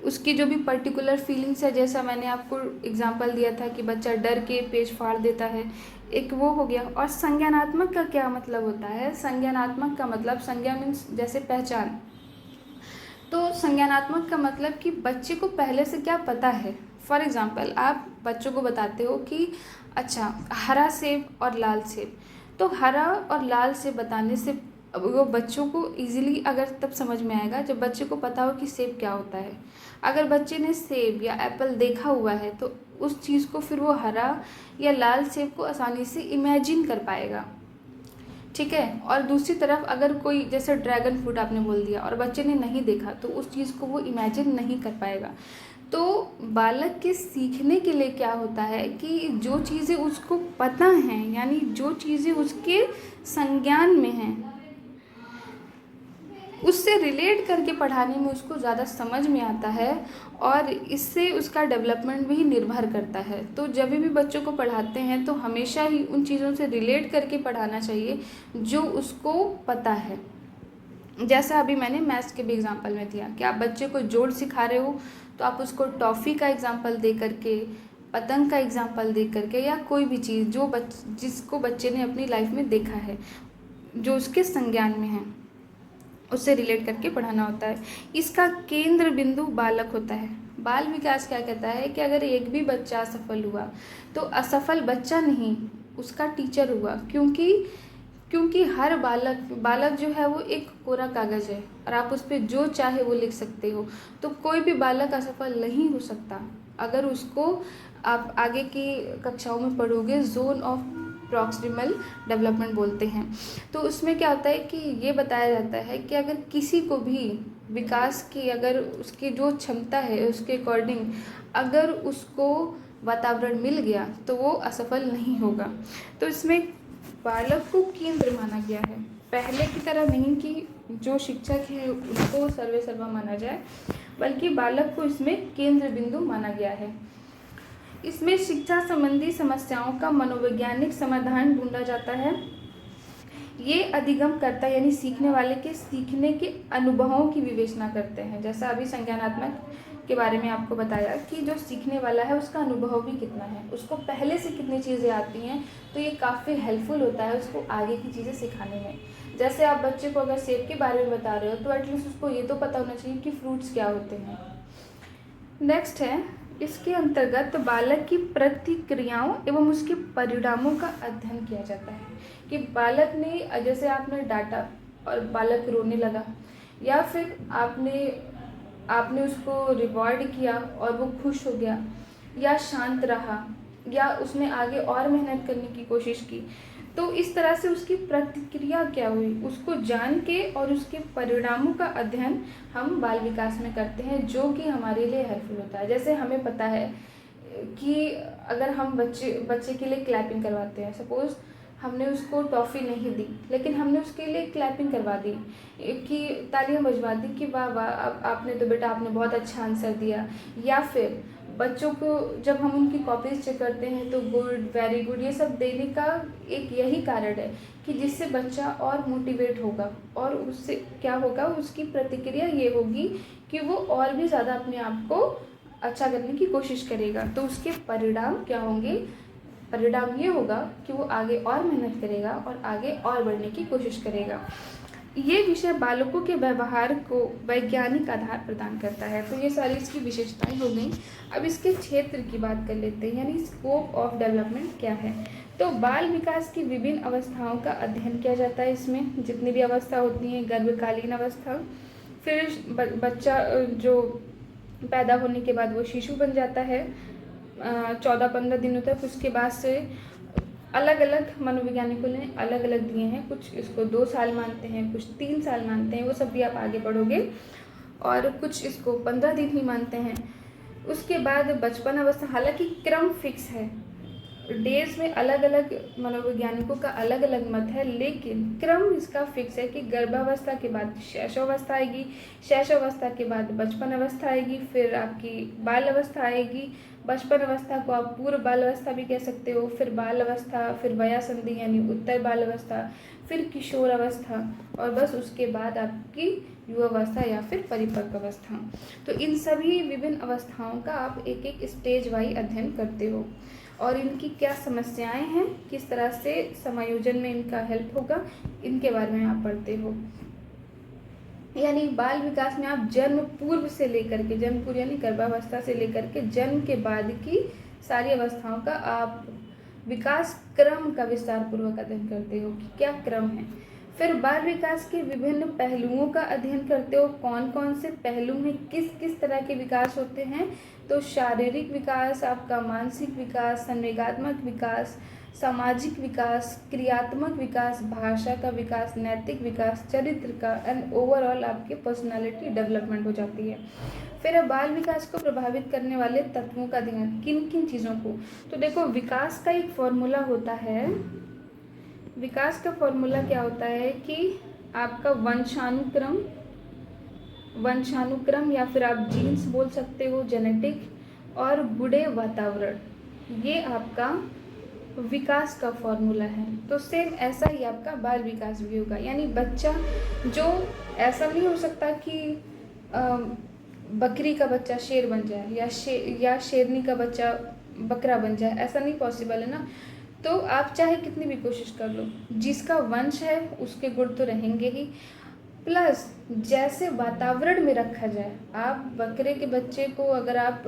उसकी जो भी पर्टिकुलर फीलिंग्स है, जैसा मैंने आपको एग्जांपल दिया था कि बच्चा डर के पेज फाड़ देता है, एक वो हो गया। और संज्ञानात्मक का क्या मतलब होता है, संज्ञानात्मक का मतलब, संज्ञा मीन्स जैसे पहचान, तो संज्ञानात्मक का मतलब कि बच्चे को पहले से क्या पता है। फॉर एग्जांपल आप बच्चों को बताते हो कि अच्छा हरा सेब और लाल सेब, तो हरा और लाल सेब बताने से वो बच्चों को इजीली अगर तब समझ में आएगा जब बच्चे को पता हो कि सेब क्या होता है। अगर बच्चे ने सेब या एप्पल देखा हुआ है तो उस चीज़ को फिर वो हरा या लाल सेब को आसानी से इमेजिन कर पाएगा, ठीक है। और दूसरी तरफ अगर कोई जैसे ड्रैगन फ्रूट आपने बोल दिया और बच्चे ने नहीं देखा तो उस चीज़ को वो इमेजिन नहीं कर पाएगा। तो बालक के सीखने के लिए क्या होता है कि जो चीज़ें उसको पता हैं, यानी जो चीज़ें उसके संज्ञान में हैं, उससे रिलेट करके पढ़ाने में उसको ज़्यादा समझ में आता है और इससे उसका डेवलपमेंट भी निर्भर करता है। तो जब भी बच्चों को पढ़ाते हैं तो हमेशा ही उन चीज़ों से रिलेट करके पढ़ाना चाहिए जो उसको पता है। जैसा अभी मैंने मैथ्स के भी एग्जांपल में दिया कि आप बच्चे को जोड़ सिखा रहे हो तो आप उसको टॉफ़ी का एग्जांपल दे करके, पतंग का एग्जांपल दे करके, या कोई भी चीज़ जिसको बच्चे ने अपनी लाइफ में देखा है, जो उसके संज्ञान में है, उससे रिलेट करके पढ़ाना होता है। इसका केंद्र बिंदु बालक होता है। बाल विकास क्या कहता है कि अगर एक भी बच्चा असफल हुआ तो असफल बच्चा नहीं, उसका टीचर हुआ, क्योंकि हर बालक जो है वो एक कोरा कागज़ है और आप उस पर जो चाहे वो लिख सकते हो। तो कोई भी बालक असफल नहीं हो सकता अगर उसको आप आगे की कक्षाओं में पढ़ोगे, जोन ऑफ प्रॉक्सिमल डेवलपमेंट बोलते हैं। तो उसमें क्या होता है कि ये बताया जाता है कि अगर किसी को भी विकास की, अगर उसकी जो क्षमता है उसके अकॉर्डिंग अगर उसको वातावरण मिल गया तो वो असफल नहीं होगा। तो इसमें बालक को केंद्र माना गया है, पहले की तरह नहीं कि जो शिक्षक है उसको सर्वे सर्वा माना जाए, बल्कि बालक को इसमें केंद्र बिंदु माना गया है। इसमें शिक्षा संबंधी समस्याओं का मनोवैज्ञानिक समाधान ढूंढा जाता है। ये अधिगम करता यानी सीखने वाले के सीखने के अनुभवों की विवेचना करते हैं। जैसा अभी संज्ञानात्मक के बारे में आपको बताया कि जो सीखने वाला है उसका अनुभव भी कितना है, उसको पहले से कितनी चीज़ें आती हैं, तो ये काफ़ी हेल्पफुल होता है उसको आगे की चीज़ें सिखाने में। जैसे आप बच्चे को अगर सेब के बारे में बता रहे हो तो एटलीस्ट उसको ये तो पता होना चाहिए कि फ्रूट्स क्या होते हैं। नेक्स्ट है, इसके अंतर्गत बालक की प्रतिक्रियाओं एवं उसके परिणामों का अध्ययन किया जाता है कि बालक ने, जैसे आपने डांटा और बालक रोने लगा, या फिर आपने उसको रिवॉर्ड किया और वो खुश हो गया, या शांत रहा, या उसने आगे और मेहनत करने की कोशिश की, तो इस तरह से उसकी प्रतिक्रिया क्या हुई उसको जान के और उसके परिणामों का अध्ययन हम बाल विकास में करते हैं, जो कि हमारे लिए हेल्पफुल होता है। जैसे हमें पता है कि अगर हम बच्चे के लिए क्लैपिंग करवाते हैं, सपोज़ हमने उसको टॉफ़ी नहीं दी लेकिन हमने उसके लिए क्लैपिंग करवा दी कि तालियां बजवा दी कि वाह वाह, आपने तो बेटा आपने बहुत अच्छा आंसर दिया। या फिर बच्चों को जब हम उनकी कॉपीज़ चेक करते हैं तो गुड, वेरी गुड, ये सब देने का एक यही कारण है कि जिससे बच्चा और मोटिवेट होगा और उससे क्या होगा, उसकी प्रतिक्रिया ये होगी कि वो और भी ज़्यादा अपने आप को अच्छा करने की कोशिश करेगा। तो उसके परिणाम क्या होंगे, परिणाम ये होगा कि वो आगे और मेहनत करेगा और आगे और बढ़ने की कोशिश करेगा। ये विषय बालकों के व्यवहार को वैज्ञानिक आधार प्रदान करता है। तो ये सारी इसकी विशेषताएं हो गई। अब इसके क्षेत्र की बात कर लेते हैं, यानी स्कोप ऑफ डेवलपमेंट क्या है। तो बाल विकास की विभिन्न अवस्थाओं का अध्ययन किया जाता है। इसमें जितनी भी अवस्था होती हैं, गर्भकालीन अवस्था, फिर बच्चा जो पैदा होने के बाद वो शिशु बन जाता है 14-15 दिनों तक। उसके बाद से अलग अलग मनोवैज्ञानिकों ने अलग अलग दिए हैं, कुछ इसको 2 साल मानते हैं, कुछ 3 साल मानते हैं, वो सब भी आप आगे पढ़ोगे, और कुछ इसको 15 दिन ही मानते हैं। उसके बाद बचपन अवस्था, हालांकि क्रम फिक्स है, डेज में अलग अलग मनोवैज्ञानिकों का अलग अलग मत है, लेकिन क्रम इसका फिक्स है कि गर्भावस्था के बाद शैशवावस्था आएगी, शैशवावस्था के बाद बचपन अवस्था आएगी, फिर आपकी बाल अवस्था आएगी, बचपन अवस्था को आप पूर्व बाल अवस्था भी कह सकते हो, फिर बाल अवस्था, फिर वयासंधि यानी उत्तर बाल अवस्था, फिर किशोर अवस्था, और बस उसके बाद आपकी युवावस्था या फिर परिपक्व अवस्था। तो इन सभी विभिन्न अवस्थाओं का आप एक एक स्टेज वाइज अध्ययन करते हो और इनकी क्या समस्याएं हैं, किस तरह से समायोजन में इनका हेल्प होगा, इनके बारे में आप पढ़ते हो। यानी बाल विकास में आप जन्म पूर्व से लेकर के, जन्म पूर्व यानी गर्भावस्था से लेकर के जन्म के बाद की सारी अवस्थाओं का आप विकास क्रम का विस्तार पूर्वक अध्ययन करते हो कि क्या क्रम है। फिर बाल विकास के विभिन्न पहलुओं का अध्ययन करते हो, कौन कौन से पहलू हैं, किस किस तरह के विकास होते हैं। तो शारीरिक विकास, आपका मानसिक विकास, संवेगात्मक विकास, सामाजिक विकास, क्रियात्मक विकास, भाषा का विकास, नैतिक विकास, चरित्र का, एंड ओवरऑल आपके पर्सनालिटी डेवलपमेंट हो जाती है। फिर अब बाल विकास को प्रभावित करने वाले तत्वों का ध्यान, किन किन चीज़ों को। तो देखो, विकास का एक फॉर्मूला होता है, विकास का फॉर्मूला क्या होता है कि आपका वंशानुक्रम, वंशानुक्रम या फिर आप जीन्स बोल सकते हो, जेनेटिक, और गुडे वातावरण, ये आपका विकास का फॉर्मूला है। तो सेम ऐसा ही आपका बाल विकास भी होगा, यानी बच्चा जो, ऐसा नहीं हो सकता कि बकरी का बच्चा शेर बन जाए या शेरनी का बच्चा बकरा बन जाए, ऐसा नहीं पॉसिबल है ना। तो आप चाहे कितनी भी कोशिश कर लो, जिसका वंश है उसके गुण तो रहेंगे ही, प्लस जैसे वातावरण में रखा जाए। आप बकरे के बच्चे को अगर आप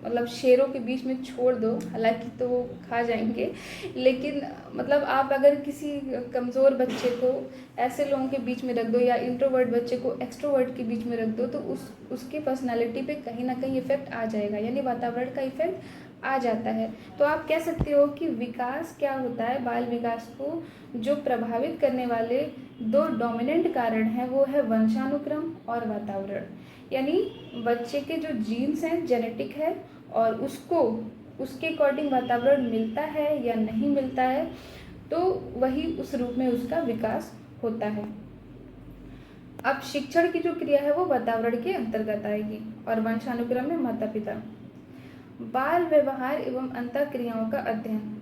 मतलब शेरों के बीच में छोड़ दो, हालांकि तो वो खा जाएंगे, लेकिन मतलब आप अगर किसी कमज़ोर बच्चे को ऐसे लोगों के बीच में रख दो या इंट्रोवर्ट बच्चे को एक्सट्रोवर्ट के बीच में रख दो, तो उसकी पर्सनालिटी पे कहीं ना कहीं इफेक्ट आ जाएगा, यानी वातावरण का इफेक्ट आ जाता है। तो आप कह सकते हो कि विकास क्या होता है, बाल विकास को जो प्रभावित करने वाले दो डोमिनेंट कारण हैं वो है वंशानुक्रम और वातावरण। यानी बच्चे के जो जीन्स हैं, जेनेटिक है, और उसको उसके अकॉर्डिंग वातावरण मिलता है या नहीं मिलता है, तो वही उस रूप में उसका विकास होता है। अब शिक्षण की जो क्रिया है वो वातावरण के अंतर्गत आएगी, और वंशानुक्रम में माता पिता। बाल व्यवहार एवं अंतः क्रियाओं का अध्ययन,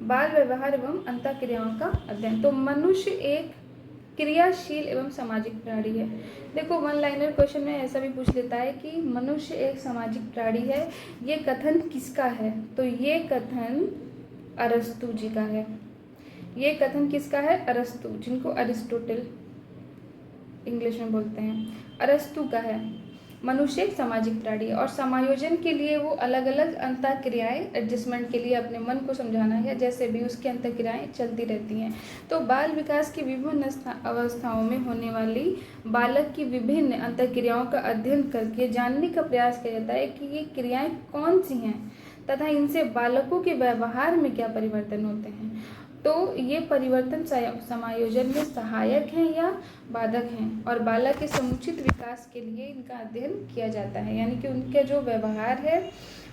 बाल व्यवहार एवं अंतः क्रियाओं का अध्ययन। तो मनुष्य एक क्रियाशील एवं सामाजिक प्राणी है। देखो, वन लाइनर क्वेश्चन में ऐसा भी पूछ लेता है कि मनुष्य एक सामाजिक प्राणी है, ये कथन किसका है? तो ये कथन अरस्तु जी का है। ये कथन किसका है? अरस्तु, जिनको अरिस्टोटल इंग्लिश में बोलते हैं, अरस्तु का है। मनुष्य एक सामाजिक प्राणी है, और समायोजन के लिए वो अलग अलग अंतः क्रियाएं, एडजस्टमेंट के लिए अपने मन को समझाना या जैसे भी उसकी अंतः क्रियाएं चलती रहती हैं। तो बाल विकास की विभिन्न अवस्थाओं में होने वाली बालक की विभिन्न अंतः क्रियाओं का अध्ययन करके जानने का प्रयास किया जाता है कि ये क्रियाएं कौन सी हैं तथा इनसे बालकों के व्यवहार में क्या परिवर्तन होते हैं। तो ये परिवर्तन समायोजन में सहायक हैं या बाधक हैं, और बालक के समुचित विकास के लिए इनका अध्ययन किया जाता है। यानी कि उनके जो व्यवहार है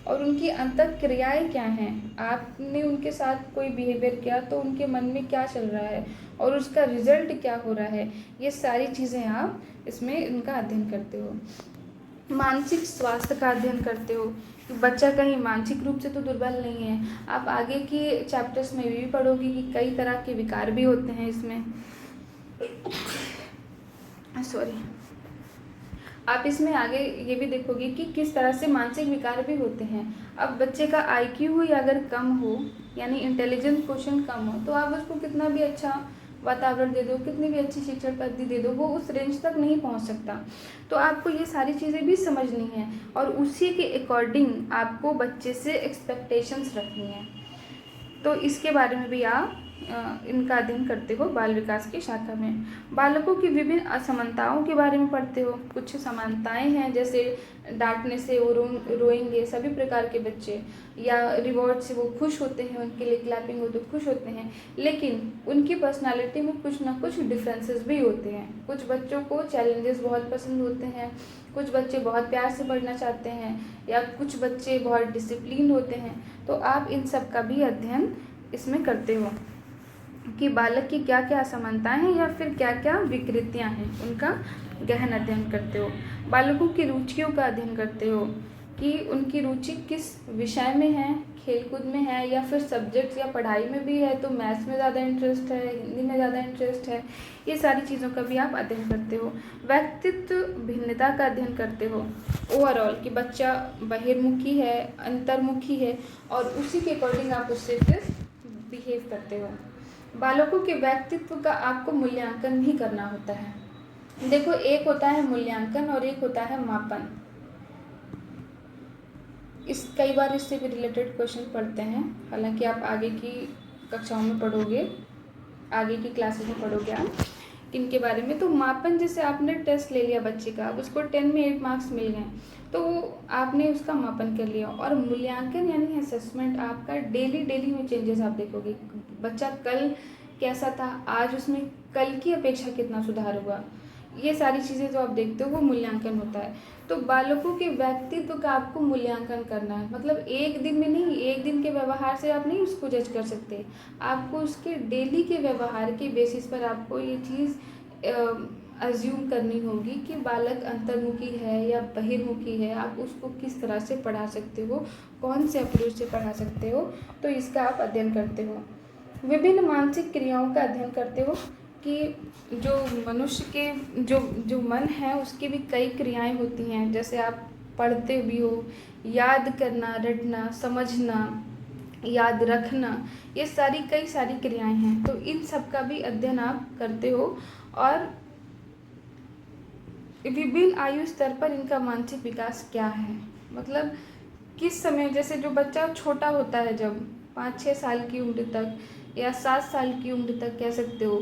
और उनकी अंतः क्रियाएं क्या हैं, आपने उनके साथ कोई बिहेवियर किया तो उनके मन में क्या चल रहा है और उसका रिजल्ट क्या हो रहा है, ये सारी चीज़ें आप इसमें इनका अध्ययन करते हो। मानसिक स्वास्थ्य का अध्ययन करते हो कि बच्चा कहीं मानसिक रूप से तो दुर्बल नहीं है। आप आगे की चैप्टर्स में भी पढ़ोगे कि कई तरह के विकार भी होते हैं इसमें, सॉरी, आप इसमें आगे ये भी देखोगे कि किस तरह से मानसिक विकार भी होते हैं। अब बच्चे का IQ ही अगर कम हो, यानी इंटेलिजेंस क्वेश्चन कम हो, तो आप उसको कितना भी अच्छा वातावरण दे दो, कितनी भी अच्छी शिक्षण पद्धति दे दो, वो उस रेंज तक नहीं पहुंच सकता। तो आपको ये सारी चीज़ें भी समझनी है, और उसी के अकॉर्डिंग आपको बच्चे से एक्सपेक्टेशंस रखनी है। तो इसके बारे में भी आप इनका अध्ययन करते हो बाल विकास की शाखा में। बालकों की विभिन्न असमानताओं के बारे में पढ़ते हो। कुछ समानताएं हैं, जैसे डांटने से वो रोएंगे सभी प्रकार के बच्चे, या रिवॉर्ड से वो खुश होते हैं, उनके लिए क्लैपिंग हो तो खुश होते हैं, लेकिन उनकी पर्सनालिटी में कुछ ना कुछ डिफरेंसेस भी होते हैं। कुछ बच्चों को चैलेंजेस बहुत पसंद होते हैं, कुछ बच्चे बहुत प्यार से पढ़ना चाहते हैं, या कुछ बच्चे बहुत डिसिप्लिन होते हैं। तो आप इन सब का भी अध्ययन इसमें करते हो कि बालक की क्या क्या असमानताएं हैं या फिर क्या क्या विकृतियां हैं, उनका गहन अध्ययन करते हो। बालकों की रुचियों का अध्ययन करते हो कि उनकी रुचि किस विषय में है, खेलकूद में है या फिर सब्जेक्ट्स या पढ़ाई में भी है, तो मैथ्स में ज़्यादा इंटरेस्ट है, हिंदी में ज़्यादा इंटरेस्ट है, ये सारी चीज़ों का भी आप अध्ययन करते हो। व्यक्तित्व भिन्नता का अध्ययन करते हो ओवरऑल कि बच्चा बहिर्मुखी है, अंतर्मुखी है, और उसी के अकॉर्डिंग आप उससे फिर बिहेव करते हो। बालकों के व्यक्तित्व का आपको मूल्यांकन भी करना होता है। देखो, एक होता है मूल्यांकन और एक होता है मापन। कई बार इससे भी रिलेटेड क्वेश्चन पढ़ते हैं, हालांकि आप आगे की कक्षाओं में पढ़ोगे, आगे की क्लासेस में पढ़ोगे आप इनके बारे में। तो मापन, जैसे आपने टेस्ट ले लिया बच्चे का, अब उसको 10 में 8 मार्क्स मिल गए, तो आपने उसका मापन कर लिया। और मूल्यांकन यानी असेसमेंट, आपका डेली में चेंजेस आप देखोगे। बच्चा कल कैसा था, आज उसमें कल की अपेक्षा कितना सुधार हुआ, ये सारी चीज़ें जो आप देखते हो वो मूल्यांकन होता है। तो बालकों के व्यक्तित्व का आपको मूल्यांकन करना है, मतलब एक दिन में नहीं, एक दिन के व्यवहार से आप नहीं उसको जज कर सकते, आपको उसके डेली के व्यवहार के बेसिस पर आपको ये चीज़ अज्यूम करनी होगी कि बालक अंतर्मुखी है या बहिर्मुखी है। आप उसको किस तरह से पढ़ा सकते हो, कौन से अप्रोच से पढ़ा सकते हो, तो इसका आप अध्ययन करते हो। विभिन्न मानसिक क्रियाओं का अध्ययन करते हो कि जो मनुष्य के जो मन है उसकी भी कई क्रियाएं होती हैं, जैसे आप पढ़ते भी हो, याद करना, रटना, समझना, याद रखना, ये कई सारी क्रियाएं हैं। तो इन सब का भी अध्ययन आप करते हो और विभिन्न आयु स्तर पर इनका मानसिक विकास क्या है, मतलब किस समय, जैसे जो बच्चा छोटा होता है जब 5-6 साल की उम्र तक या 7 साल की उम्र तक कह सकते हो,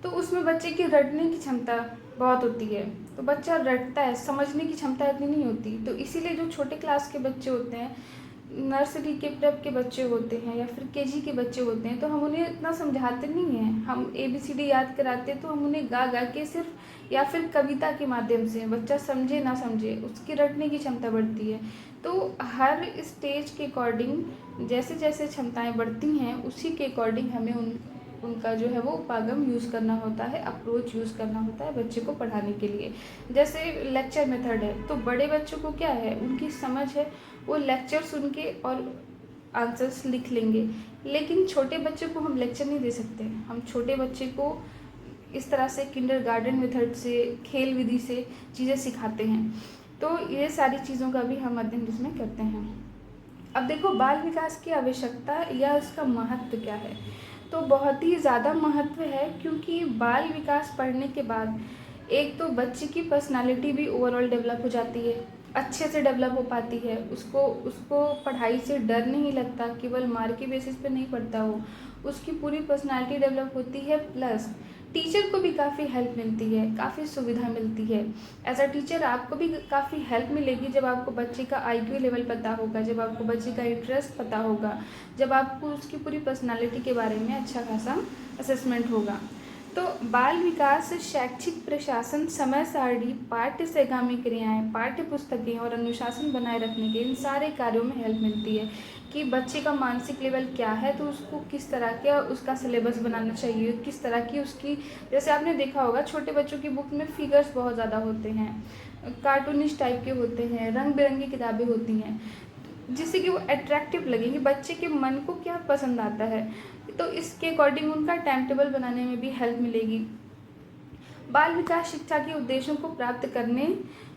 तो उसमें बच्चे की रटने की क्षमता बहुत होती है। तो बच्चा रटता है, समझने की क्षमता इतनी नहीं होती। तो इसीलिए जो छोटे क्लास के बच्चे होते हैं, नर्सरी के प्रेप के बच्चे होते हैं या फिर केजी के बच्चे होते हैं, तो हम उन्हें इतना समझाते नहीं हैं। हम ABCD याद कराते तो हम उन्हें गा गा के सिर्फ या फिर कविता के माध्यम से, बच्चा समझे ना समझे, उसकी रटने की क्षमता बढ़ती है। तो हर स्टेज के अकॉर्डिंग जैसे जैसे क्षमताएं बढ़ती हैं उसी के अकॉर्डिंग हमें उनका जो है वो उपागम यूज़ करना होता है, अप्रोच यूज़ करना होता है बच्चे को पढ़ाने के लिए। जैसे लेक्चर मेथड है, तो बड़े बच्चों को क्या है, उनकी समझ है, वो लेक्चर सुन के और आंसर्स लिख लेंगे। लेकिन छोटे बच्चे को हम लेक्चर नहीं दे सकते। हम छोटे बच्चे को इस तरह से किंडरगार्टन मेथड से, खेल विधि से चीज़ें सिखाते हैं। तो ये सारी चीज़ों का भी हम अध्ययन इसमें करते हैं। अब देखो, बाल विकास की आवश्यकता या उसका महत्व क्या है। तो बहुत ही ज़्यादा महत्व है, क्योंकि बाल विकास पढ़ने के बाद एक तो बच्चे की पर्सनालिटी भी ओवरऑल डेवलप हो जाती है, अच्छे से डेवलप हो पाती है। उसको पढ़ाई से डर नहीं लगता, केवल मार्क के बेसिस पे नहीं पढ़ता वो, उसकी पूरी पर्सनालिटी डेवलप होती है। प्लस टीचर को भी काफ़ी हेल्प मिलती है, काफ़ी सुविधा मिलती है। एज अ टीचर आपको भी काफ़ी हेल्प मिलेगी जब आपको बच्चे का IQ लेवल पता होगा, जब आपको बच्चे का इंटरेस्ट पता होगा, जब आपको उसकी पूरी पर्सनालिटी के बारे में अच्छा खासा असेसमेंट होगा। तो बाल विकास शैक्षिक प्रशासन, समय सारणी, पाठ्य से आगामी क्रियाएँ, पाठ्य पुस्तकें और अनुशासन बनाए रखने के इन सारे कार्यों में हेल्प मिलती है कि बच्चे का मानसिक लेवल क्या है, तो उसको किस तरह का उसका सिलेबस बनाना चाहिए, किस तरह की उसकी, जैसे आपने देखा होगा छोटे बच्चों की बुक में फिगर्स बहुत ज़्यादा होते हैं, कार्टूनिश टाइप के होते हैं, रंग बिरंगी किताबें होती हैं, जिससे कि वो अट्रैक्टिव लगेंगी, बच्चे के मन को क्या पसंद आता है, तो इसके अकॉर्डिंग उनका टाइम टेबल बनाने में भी हेल्प मिलेगी। बाल विकास शिक्षा के उद्देश्यों को प्राप्त करने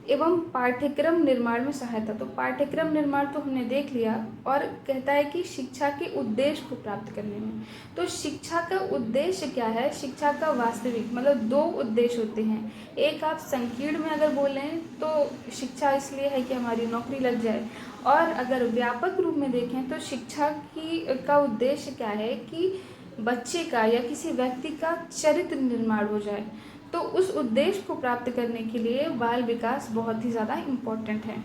एवं पाठ्यक्रम निर्माण में सहायता। तो पाठ्यक्रम निर्माण तो हमने देख लिया, और कहता है कि शिक्षा के उद्देश्य को प्राप्त करने में। तो शिक्षा का उद्देश्य क्या है, शिक्षा का वास्तविक मतलब 2 उद्देश्य होते हैं। एक आप संकीर्ण में अगर बोलें तो शिक्षा इसलिए है कि हमारी नौकरी लग जाए, और अगर व्यापक रूप में देखें तो शिक्षा का उद्देश्य क्या है कि बच्चे का या किसी व्यक्ति का चरित्र निर्माण हो जाए। तो उस उद्देश्य को प्राप्त करने के लिए बाल विकास बहुत ही ज़्यादा इम्पोर्टेंट है।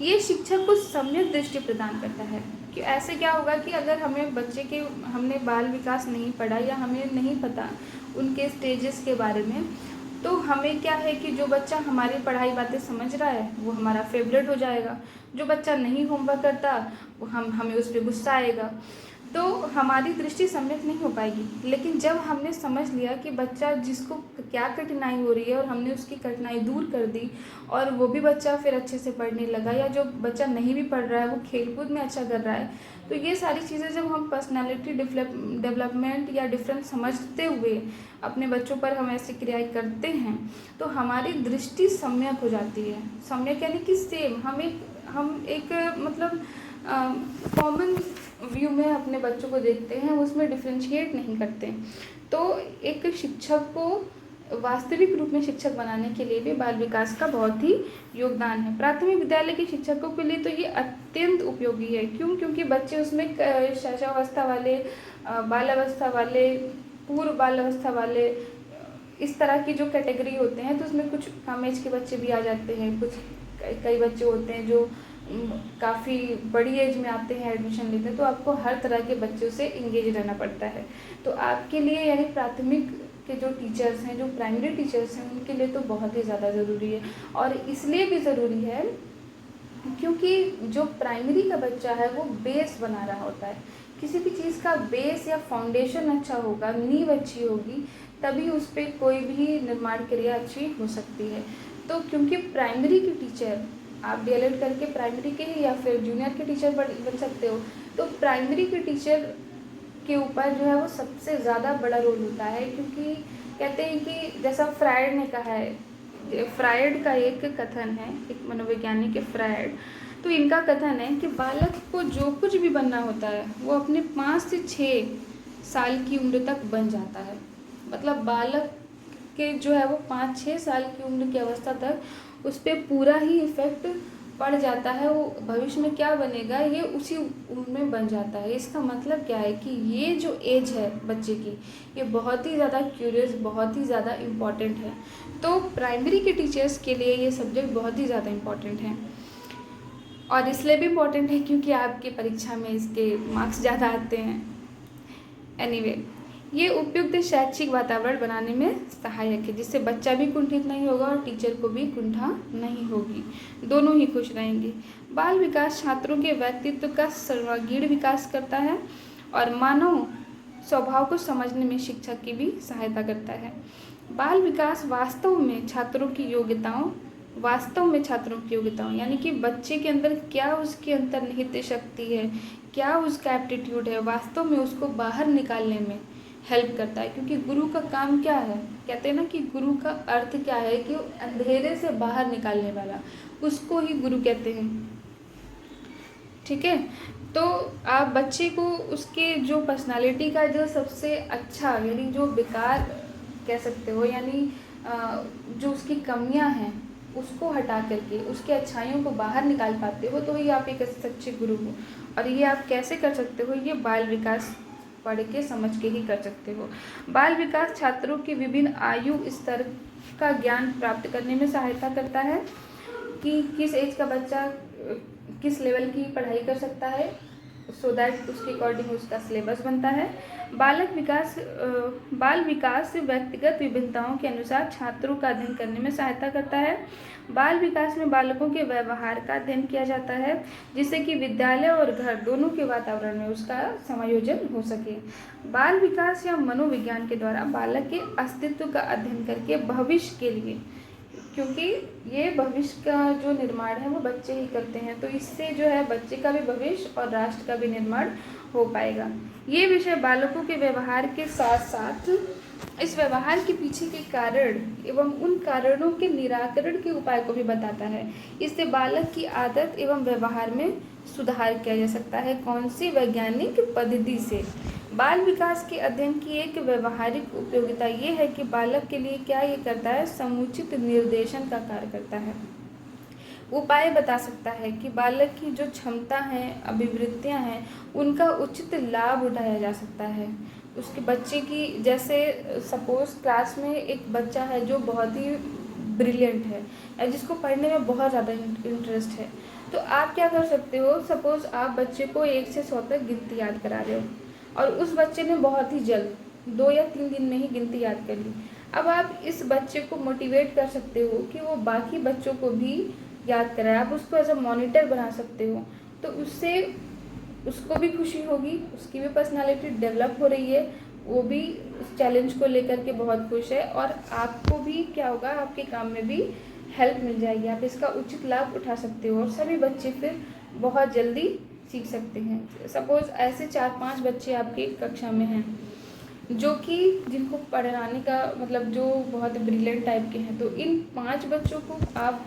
ये शिक्षा को सम्यक दृष्टि प्रदान करता है कि ऐसे क्या होगा कि अगर हमें बच्चे के हमने बाल विकास नहीं पढ़ा या हमें नहीं पता उनके स्टेजेस के बारे में, तो हमें क्या है कि जो बच्चा हमारी पढ़ाई बातें समझ रहा है वो हमारा फेवरेट हो जाएगा, जो बच्चा नहीं होमवर्क करता वो हमें उस पर गुस्सा आएगा, तो हमारी दृष्टि सम्यक नहीं हो पाएगी। लेकिन जब हमने समझ लिया कि बच्चा जिसको क्या कठिनाई हो रही है और हमने उसकी कठिनाई दूर कर दी, और वो भी बच्चा फिर अच्छे से पढ़ने लगा, या जो बच्चा नहीं भी पढ़ रहा है वो खेलकूद में अच्छा कर रहा है, तो ये सारी चीज़ें जब हम पर्सनालिटी डेवलपमेंट या डिफरेंस समझते हुए अपने बच्चों पर हम ऐसी क्रियाएँ करते हैं, तो हमारी दृष्टि सम्यक हो जाती है। सम्यक यानी कि सेम, हम एक मतलब कॉमन व्यू में अपने बच्चों को देखते हैं, उसमें डिफ्रेंशिएट नहीं करते। तो एक शिक्षक को वास्तविक रूप में शिक्षक बनाने के लिए भी बाल विकास का बहुत ही योगदान है। प्राथमिक विद्यालय के शिक्षकों के लिए तो ये अत्यंत उपयोगी है। क्यों? क्योंकि बच्चे उसमें शैशवावस्था वाले, बाल अवस्था वाले, पूर्व बाल अवस्था वाले, इस तरह की जो कैटेगरी होते हैं, तो उसमें कुछ कम एज के बच्चे भी आ जाते हैं, कुछ कई बच्चे होते हैं जो काफ़ी बड़ी एज में आते हैं एडमिशन लेते हैं, तो आपको हर तरह के बच्चों से इंगेज रहना पड़ता है। तो आपके लिए यानी प्राथमिक के जो टीचर्स हैं, जो प्राइमरी टीचर्स हैं, उनके लिए तो बहुत ही ज़्यादा ज़रूरी है। और इसलिए भी ज़रूरी है क्योंकि जो प्राइमरी का बच्चा है वो बेस बना रहा होता है। किसी भी चीज़ का बेस या फाउंडेशन अच्छा होगा, नींव अच्छी होगी, तभी उस पर कोई भी निर्माण क्रिया अच्छी हो सकती है। तो क्योंकि प्राइमरी की टीचर, आप डीएलएड करके प्राइमरी के या फिर जूनियर के टीचर बन सकते हो, तो प्राइमरी के टीचर के ऊपर जो है वो सबसे ज़्यादा बड़ा रोल होता है। क्योंकि कहते हैं कि जैसा फ्रायड ने कहा है, फ्रायड का एक कथन है, एक मनोवैज्ञानिक है फ्रायड, तो इनका कथन है कि बालक को जो कुछ भी बनना होता है वो अपने 5 से 6 साल की उम्र तक बन जाता है। मतलब बालक के जो है वो 5-6 साल की उम्र की अवस्था तक उस पर पूरा ही इफेक्ट पड़ जाता है। वो भविष्य में क्या बनेगा ये उसी उम्र में बन जाता है। इसका मतलब क्या है कि ये जो एज है बच्चे की, ये बहुत ही ज़्यादा क्यूरियस, बहुत ही ज़्यादा इम्पॉर्टेंट है। तो प्राइमरी के टीचर्स के लिए ये सब्जेक्ट बहुत ही ज़्यादा इम्पॉर्टेंट है, और इसलिए भी इम्पॉर्टेंट है क्योंकि आपकी परीक्षा में इसके मार्क्स ज़्यादा आते हैं। एनीवे, ये उपयुक्त शैक्षिक वातावरण बनाने में सहायक है, जिससे बच्चा भी कुंठित नहीं होगा और टीचर को भी कुंठा नहीं होगी, दोनों ही खुश रहेंगे। बाल विकास छात्रों के व्यक्तित्व का सर्वांगीण विकास करता है और मानव स्वभाव को समझने में शिक्षा की भी सहायता करता है। बाल विकास वास्तव में छात्रों की योग्यताओं यानी कि बच्चे के अंदर क्या उसकी अंतर्निहित शक्ति है, क्या उसका एप्टीट्यूड है, वास्तव में उसको बाहर निकालने में हेल्प करता है। क्योंकि गुरु का काम क्या है, कहते हैं ना कि गुरु का अर्थ क्या है कि अंधेरे से बाहर निकालने वाला, उसको ही गुरु कहते हैं। ठीक है, तो आप बच्चे को उसके जो पर्सनालिटी का जो सबसे अच्छा यानी जो बेकार कह सकते हो, यानी जो उसकी कमियां हैं उसको हटा करके उसके अच्छाइयों को बाहर निकाल पाते हो, तो ही आप एक सच्चे गुरु हो। और ये आप कैसे कर सकते हो, ये बाल विकास पढ़ के समझ के ही कर सकते हो। बाल विकास छात्रों की विभिन्न आयु स्तर का ज्ञान प्राप्त करने में सहायता करता है कि किस एज का बच्चा किस लेवल की पढ़ाई कर सकता है, सो दैट उसके अकॉर्डिंग उसका सिलेबस बनता है। बाल विकास व्यक्तिगत विभिन्नताओं के अनुसार छात्रों का अध्ययन करने में सहायता करता है। बाल विकास में बालकों के व्यवहार का अध्ययन किया जाता है, जिससे कि विद्यालय और घर दोनों के वातावरण में उसका समायोजन हो सके। बाल विकास या मनोविज्ञान के द्वारा बालक के अस्तित्व का अध्ययन करके भविष्य के लिए, क्योंकि ये भविष्य का जो निर्माण है वो बच्चे ही करते हैं, तो इससे जो है बच्चे का भी भविष्य और राष्ट्र का भी निर्माण हो पाएगा। ये विषय बालकों के व्यवहार के साथ साथ इस व्यवहार के पीछे के कारण एवं उन कारणों के निराकरण के उपाय को भी बताता है। इससे बालक की आदत एवं व्यवहार में सुधार किया जा सकता है। कौन सी वैज्ञानिक पद्धति से? बाल विकास के अध्ययन की एक व्यवहारिक उपयोगिता ये है कि बालक के लिए क्या ये करता है, समुचित निर्देशन का कार्य करता है। उपाय बता सकता है कि बालक की जो क्षमता है, अभिवृत्तियां हैं, उनका उचित लाभ उठाया जा सकता है। उसके बच्चे की, जैसे सपोज क्लास में एक बच्चा है जो बहुत ही ब्रिलियंट है या जिसको पढ़ने में बहुत ज़्यादा इंटरेस्ट है, तो आप क्या कर सकते हो, सपोज आप बच्चे को 1 से 100 तक गिनती याद करा रहे हो और उस बच्चे ने बहुत ही जल्द 2 या 3 दिन में ही गिनती याद कर ली। अब आप इस बच्चे को मोटिवेट कर सकते हो कि वो बाकी बच्चों को भी याद कराए। आप उसको एज अ मॉनिटर बना सकते हो, तो उससे उसको भी खुशी होगी, उसकी भी पर्सनालिटी डेवलप हो रही है, वो भी उस चैलेंज को लेकर के बहुत खुश है और आपको भी क्या होगा, आपके काम में भी हेल्प मिल जाएगी। आप इसका उचित लाभ उठा सकते हो और सभी बच्चे फिर बहुत जल्दी सीख सकते हैं। सपोज ऐसे 4-5 बच्चे आपकी कक्षा में हैं जो कि जिनको पढ़ाने का मतलब जो बहुत ब्रिलियंट टाइप के हैं, तो इन 5 बच्चों को आप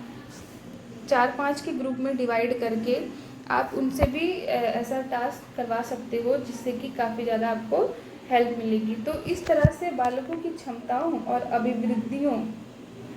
4-5 के ग्रुप में डिवाइड करके आप उनसे भी ऐसा टास्क करवा सकते हो जिससे कि काफ़ी ज़्यादा आपको हेल्प मिलेगी। तो इस तरह से बालकों की क्षमताओं और अभिवृद्धियों,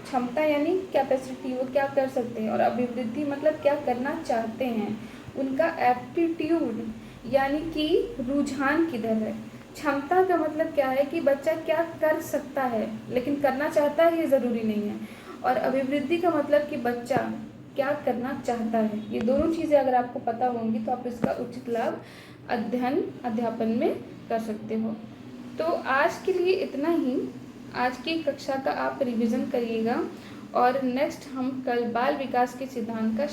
क्षमता यानी कैपेसिटी, वो क्या कर सकते हैं, और अभिवृद्धि मतलब क्या करना चाहते हैं, उनका एप्टीट्यूड यानी कि रुझान किधर है। क्षमता का मतलब क्या है कि बच्चा क्या कर सकता है लेकिन करना चाहता है ये ज़रूरी नहीं है, और अभिवृद्धि का मतलब कि बच्चा क्या करना चाहता है। ये दोनों चीज़ें अगर आपको पता होंगी तो आप इसका उचित लाभ अध्यापन में कर सकते हो। तो आज के लिए इतना ही। आज की कक्षा का आप रिवीजन करिएगा और नेक्स्ट हम कल बाल विकास के सिद्धांत का